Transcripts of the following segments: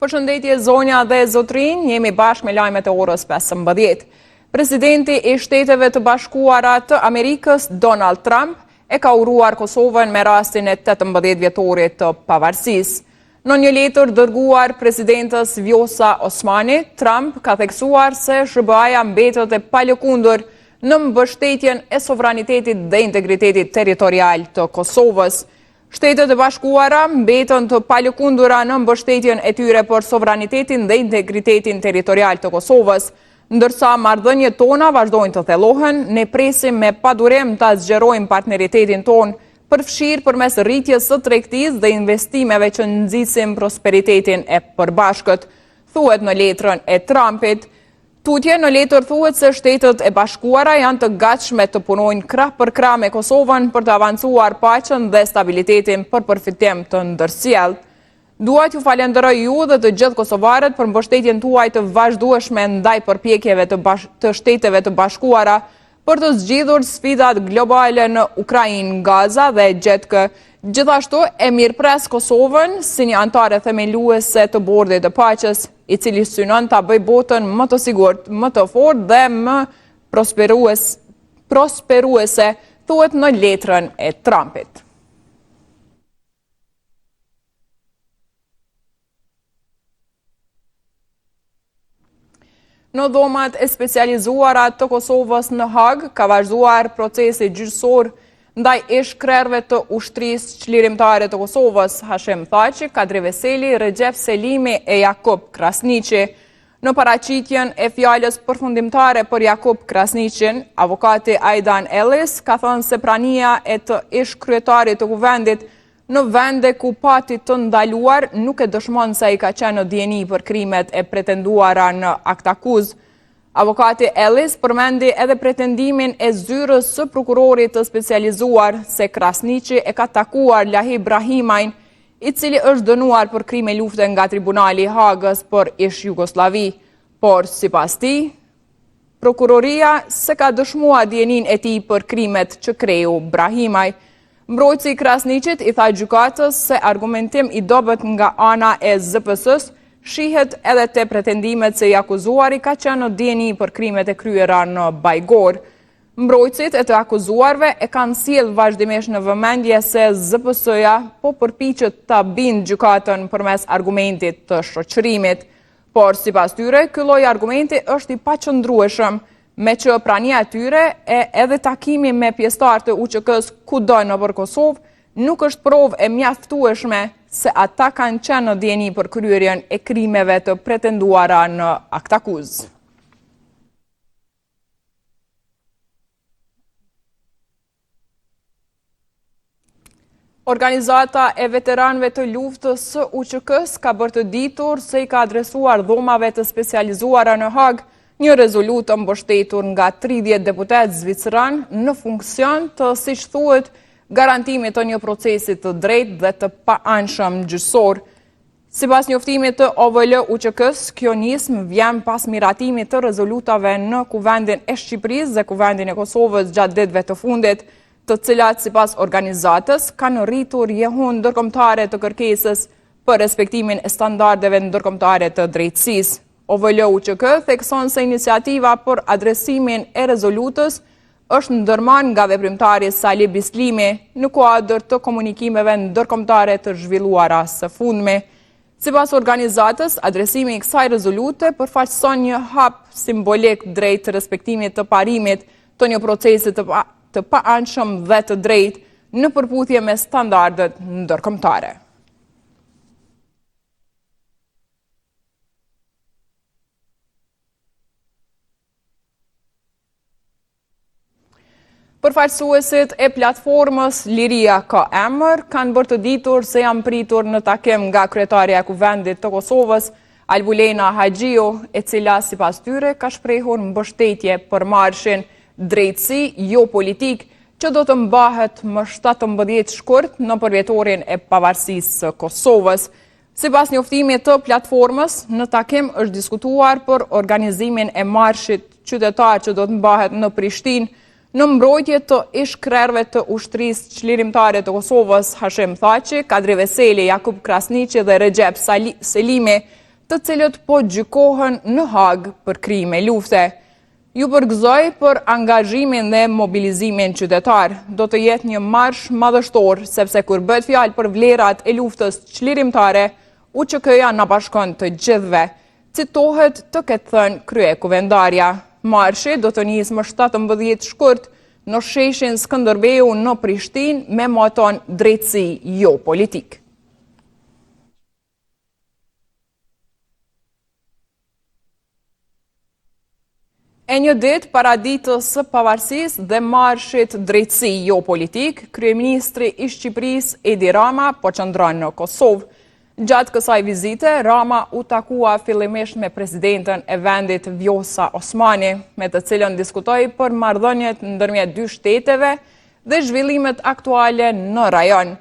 Përshëndetje zonja dhe zotrin, jemi bashkë me lajmet e orës 15. Presidenti i Shteteve të Bashkuara të Amerikës, Donald Trump, e ka uruar Kosovën me rastin e 18 vjetorit të pavarësisë. Në një letër dërguar presidentës Vjosa Osmani, Trump ka theksuar se SBA-ja mbetet e palëkundur në mbështetjen e sovranitetit dhe integritetit territorial të Kosovës. Shtetet e Bashkuara mbetën të palëkundura në mbështetjen e tyre për sovranitetin dhe integritetin territorial të Kosovës, ndërsa marrëdhëniet tona vazhdojnë të thellohen, ne presim me padurim ta zgjerojmë partneritetin ton, përfshirë përmes rritjes së tregtisë dhe investimeve që nxisin prosperitetin e përbashkët, thuhet në letrën e Trumpit. Tutje në letër thuhet se Shtetet e Bashkuara janë të gatshme të punojnë krah për krah me Kosovën për të avancuar paqen dhe stabilitetin për përfitim të ndërsjellë. Dua t'ju falenderoj ju dhe të gjithë kosovarët për mbështetjen tuaj të vazhdueshme ndaj përpjekjeve të Shteteve të Bashkuara për të zgjidhur sfidat globale në Ukrainë, Gaza dhe GJK. Gjithashtu e mirëpres Kosovën si një antare themeluese të Bordit të Paqes, i cili synon ta bëjë botën më të sigurt, më të fortë dhe më prosperuese, thuhet në letrën e Trumpit. Në dhomat e specializuara të Kosovës në Hag, ka vazhduar procesi gjyqësor ndaj ish-krerëve të ushtrisë çlirimtare të Kosovës, Hashim Thaçi, Kadri Veseli, Recep Selimi e Jakub Krasniqi. Në paraqitjen e fjalës përfundimtare për Jakub Krasniqin, avokati Aidan Ellis ka thënë se prania e të ish-kryetarit të kuvendit në vende ku pati të ndaluar nuk e dëshmon se ai ka qenë në dieni për krimet e pretenduara në akt akuz. Avokati Ellis përmendi edhe pretendimin e zyrës së prokurorit të specializuar se Krasniqi e ka takuar Lahi Brahimajn, i cili është dënuar për krime lufte nga Tribunali i Hagës për ish Jugosllavi, por sipas tij, prokuroria se ka dëshmuar dienin e tij për krimet që kreu Brahimaj. Mbrojtësi i Krasniqit i tha gjykatës se argumentim i dobët nga ana e ZPS-s shihet edhe te pretendimet se i akuzuari ka qenë në dieni për krimet e kryera në Bajgor. Mbrojtësit e të akuzuarve e kanë sjellë vazhdimisht në vëmendje se ZPS-ja po përpiqet ta bindë gjykatën përmes argumentit të shoqërimit, por sipas tyre ky lloj argumenti është i paqëndrueshëm, me që prania e tyre e edhe takimi me pjesëtarë të UÇK-s kudo nëpër Kosovë nuk është provë e mjaftueshme se ata kanë qenë në dieni për kryerjen e krimeve të pretenduara në akt akuz. Organizata e veteranëve të luftës së UÇK-s ka bërë të ditur se i ka adresuar dhomave të specializuara në Hag një rezolutë mbështetur nga 30 deputet zviceran në funksion të, siç thuhet, garantimit të një procesi të drejtë dhe të paanshëm gjyqësor. Sipas njoftimit të OVL UÇK-s, kjo nismë vjen pas miratimit të rezolutave në Kuvendin e Shqipërisë dhe Kuvendin e Kosovës gjatë ditëve të fundit, të cilat sipas organizatës kanë rritur jehun ndërkombëtare të kërkesës për respektimin e standardeve ndërkombëtare të drejtësisë. OVL UÇK thekson se iniciativa për adresimin e rezolutës është ndërmarrë nga veprimtari Sali Bislimi në kuadër të komunikimeve ndërkombëtare të zhvilluara së fundmi. Sipas organizatës, adresimi i kësaj rezolute përfaqëson një hap simbolik drejt respektimit të parimit të një procesi të paanshëm dhe të drejtë në përputhje me standardet ndërkombëtare. Përfaqësuesit e platformës Liria ka emër kanë bërë të ditur se janë pritur në takim nga kryetaria e Kuvendit të Kosovës, Albulena Haxhiu, e cila sipas tyre ka shprehur mbështetje për marshin drejtësi jo politik që do të mbahet më 17 shkurt në përvjetorin e pavarësisë së Kosovës. Sipas njoftimit të platformës, në takim është diskutuar për organizimin e marshit qytetar që do të mbahet në Prishtinë Në mbrojtje të ish-krerëve të ushtrisë çlirimtare të Kosovës, Hashim Thaçi, Kadri Veseli, Jakub Krasniqi dhe Recep Selimi, të cilët po gjykohen në Hag për krime lufte. Ju përgëzoj për angazhimin dhe mobilizimin qytetar. Do të jetë një marsh madhështor, sepse kur bëhet fjalë për vlerat e luftës çlirimtare, UÇK-ja na bashkon të gjithëve. Citohet të ketë thënë kryekuvendarja. Marshi do të nisë më 17 shkurt në sheshin Skënderbeu në Prishtinë me moton drejtësi jo politik. E një ditë para ditës së pavarësisë dhe marshit drejtësi jo politik, kryeministri i Shqipërisë Edi Rama po qëndron në Kosovë. Gjatë kësaj vizite, Rama u takua fillimisht me presidenten e vendit Vjosa Osmani, me të cilën diskutoi për marrëdhëniet ndërmjet dy shteteve dhe zhvillimet aktuale në rajon.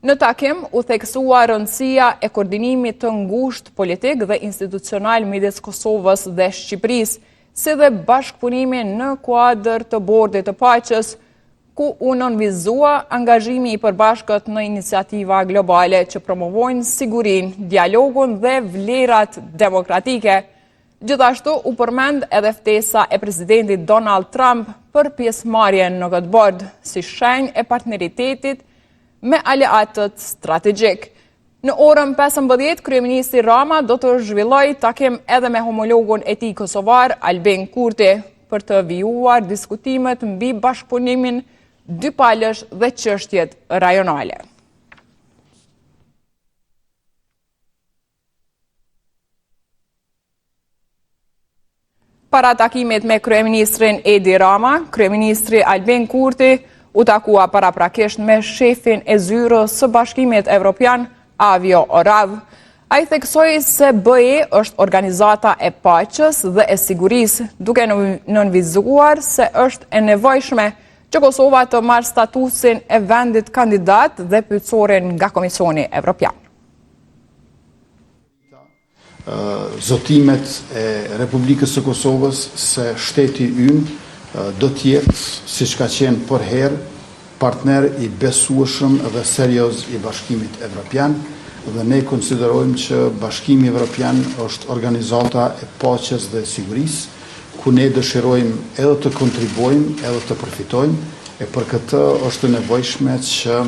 Në takim u theksua rëndësia e koordinimit të ngushtë politik dhe institucional midis Kosovës dhe Shqipërisë, si dhe bashkëpunimi në kuadër të Bordit të Paqes, ku u nënvizua angazhimi i përbashkët në iniciativa globale që promovojnë sigurinë, dialogun dhe vlerat demokratike. Gjithashtu u përmend edhe ftesa e presidentit Donald Trump për pjesëmarrjen në këtë bord, si shenjë e partneritetit me aleatët strategjik. Në orën 15, kryeministri Rama do të zhvillojë takim edhe me homologun e tij kosovar Albin Kurti për të vijuar diskutimet mbi bashkëpunimin dypalësh dhe çështjet rajonale. Para takimit me kryeministrin Edi Rama, kryeministri Albin Kurti u takua paraprakisht me shefin e zyrës së Bashkimit Evropian, Avio Orav. Ai theksoi se BE është organizata e paqes dhe e sigurisë, duke nënvizuar se është e nevojshme që Kosova të marrë statusin e vendit kandidat dhe pyetësorin nga Komisioni Evropian. Zotimet e Republikës së Kosovës se shteti ynë do t'jetë, siç ka qenë përherë, partner i besueshëm dhe serioz i Bashkimit Evropian, dhe ne konsiderojmë që Bashkimi Evropian është organizata e paqes dhe sigurisë, ku ne dëshirojmë edhe të kontribuojmë, edhe të përfitojmë, e për këtë është nevojshme që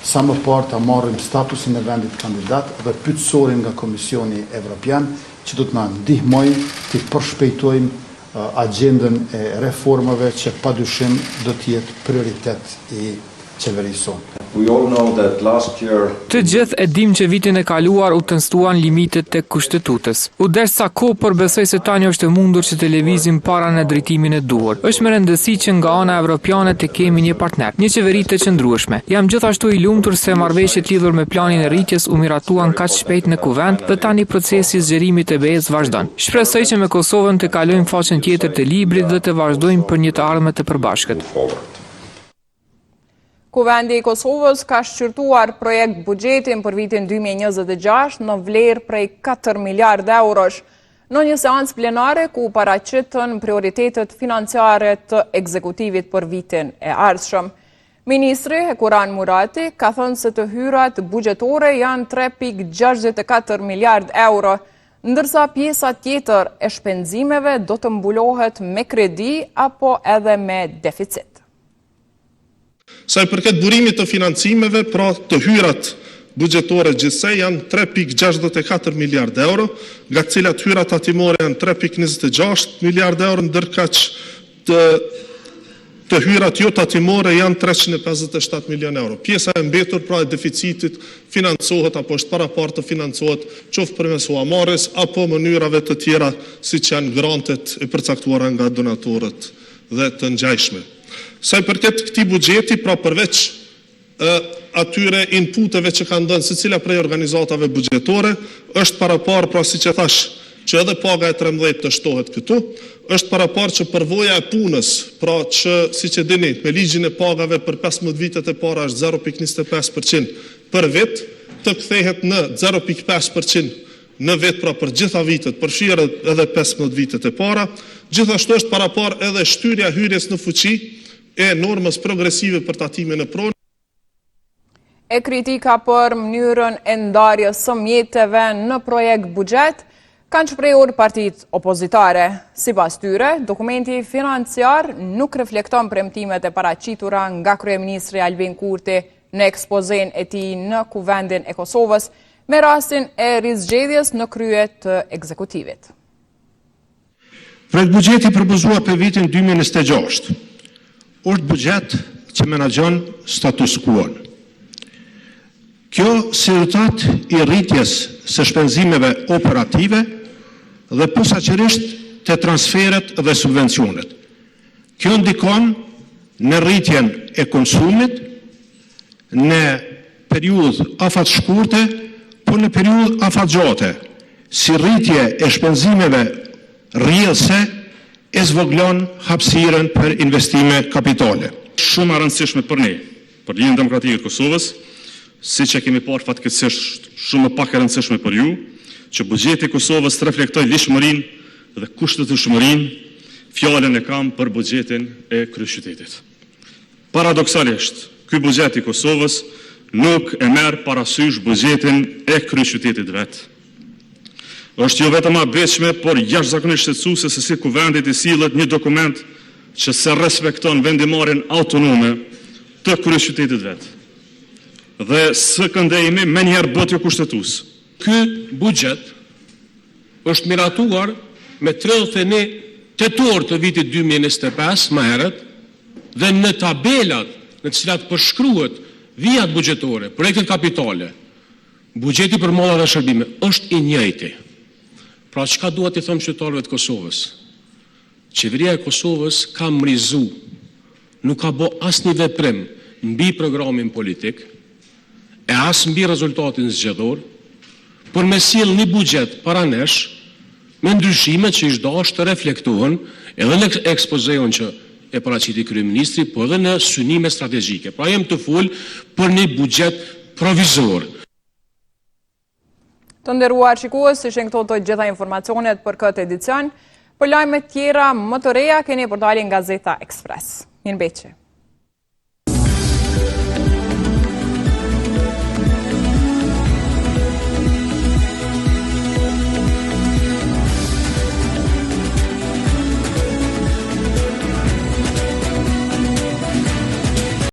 sa më parë ta marrim statusin e vendit kandidat dhe pyetësorin nga Komisioni Evropian, që do të na ndihmojë të përshpejtojmë agjendën e reformave që padyshim do të jetë prioritet i qeverisë sonë. Të gjithë e dim që vitin e kaluar u tenstuan limitet tek kushtetutës. U desh sa kohë, por besoj se tani është e mundur që të lëvizim para në drejtimin e duhur. Është me rëndësi që nga ana evropiane të kemi një partner, një qeveri të qëndrueshme. Jam gjithashtu i lumtur se marrëveshjet lidhur me planin e rritjes u miratuan kaq shpejt në kuvend dhe tani procesi i zgjerimit të BE-s vazhdon. Shpresoj që me Kosovën të kalojmë faqen tjetër të librit dhe të vazhdojmë për një të ardhme të përbashkët. Kuvendi i Kosovës ka shqyrtuar projekt buxhetin për vitin 2026 në vlerë prej 4 miliard eurosh, në një seancë plenare ku paraqiten prioritetet financiare të ekzekutivit për vitin e ardhshëm. Ministri Hekuran Murati ka thënë se të hyrat buxhetore janë 3.64 miliard euro, ndërsa pjesa tjetër e shpenzimeve do të mbulohet me kredi apo edhe me deficit. Sa i përket burimit të financimeve, pra të hyrat buxhetore gjithsej janë 3.64 miliard euro, nga cilat hyrat tatimore janë 3.26 miliard euro, ndërkaq të hyrat jo tatimore janë 357 milion euro. Pjesa e mbetur pra e deficitit financohet apo është parapart të financohet qoftë përmes huamarrjes apo mënyrave të tjera siç janë grantet e përcaktuara nga donatorët dhe të ngjajshme. Sa i përket këtij buxheti, pra përveç atyre inputeve që kanë dhënë secila prej organizatave buxhetore, është parapar, pra siç e thash, që edhe paga e 13 të shtohet këtu, është parapar që përvoja e punës, pra që siç e dini, me ligjin e pagave për 15 vitet e para është 0.25% për vit, të kthehet në 0.5% në vit, pra për gjitha vitet, përfshirë edhe 15 vitet e para. Gjithashtu është parapar edhe shtyrja hyrjes në fuqi e normës progresive për tatimin e pronë. E kritika për mënyrën e ndarjes së mjeteve në projekt buxhet kanë shprehur partitë opozitare. Sipas tyre, dokumenti financiar nuk reflekton premtimet e paraqitura nga kryeministri Albin Kurti në ekspozen e tij në Kuvendin e Kosovës me rastin e rizgjedhjes në krye të ekzekutivit. Projekt buxheti propozuar për vitin 2026 është buxhet që menaxhon status quo. Kjo si rezultat i rritjes së shpenzimeve operative dhe posaçërisht të transferet dhe subvencionet. Kjo ndikon në rritjen e konsumit në periudhë afat shkurte, por në periudhë afat gjate, si rritje e shpenzimeve rrjedhëse e zvoglon hapësirën për investime kapitale. Shumë e rëndësishme për ne, për Lidhjen Demokratike të Kosovës, siç e kemi parë fatkeqësisht shumë pak e rëndësishme për ju, që buxheti i Kosovës të reflektojë lishmërinë dhe kushtetueshmërinë, fjalën e kam për buxhetin e kryeqytetit. Paradoksalisht, ky buxhet i Kosovës nuk e merr parasysh buxhetin e kryeqytetit vet. Është jo vetëm abetshme, por jashtëzakonisht shqetësuese se si kuvendit i sillet një dokument që se respekton vendimarrjen autonome të kryeqytetit vet. Dhe së këndejimi me njerë bëtjo kushtetues. Ky buxhet është miratuar me 31 tetor të vitit 2025 më herët dhe në tabelat në të cilat përshkruhet vijat buxhetore, projektet kapitale, buxheti për molla dhe shërbime është i njëjti. Pra çka dua t'i them qytetarëve të Kosovës? Qeveria e Kosovës ka mrizu, nuk ka bë asnjë veprim mbi programin politik e as mbi rezultatin zgjedhor, por me sjell një buxhet paranesh me ndryshimet që ish dashur të reflektohen edhe në ekspozeun që e paraqiti kryeministri, por edhe në synime strategjike. Pra jem të fol për një buxhet provizor. Të nderuar shikues, ishin këto të gjitha informacionet për këtë edicion. Për lajme tjera më të reja keni portalin Gazeta Express. Mirëmbëjtje.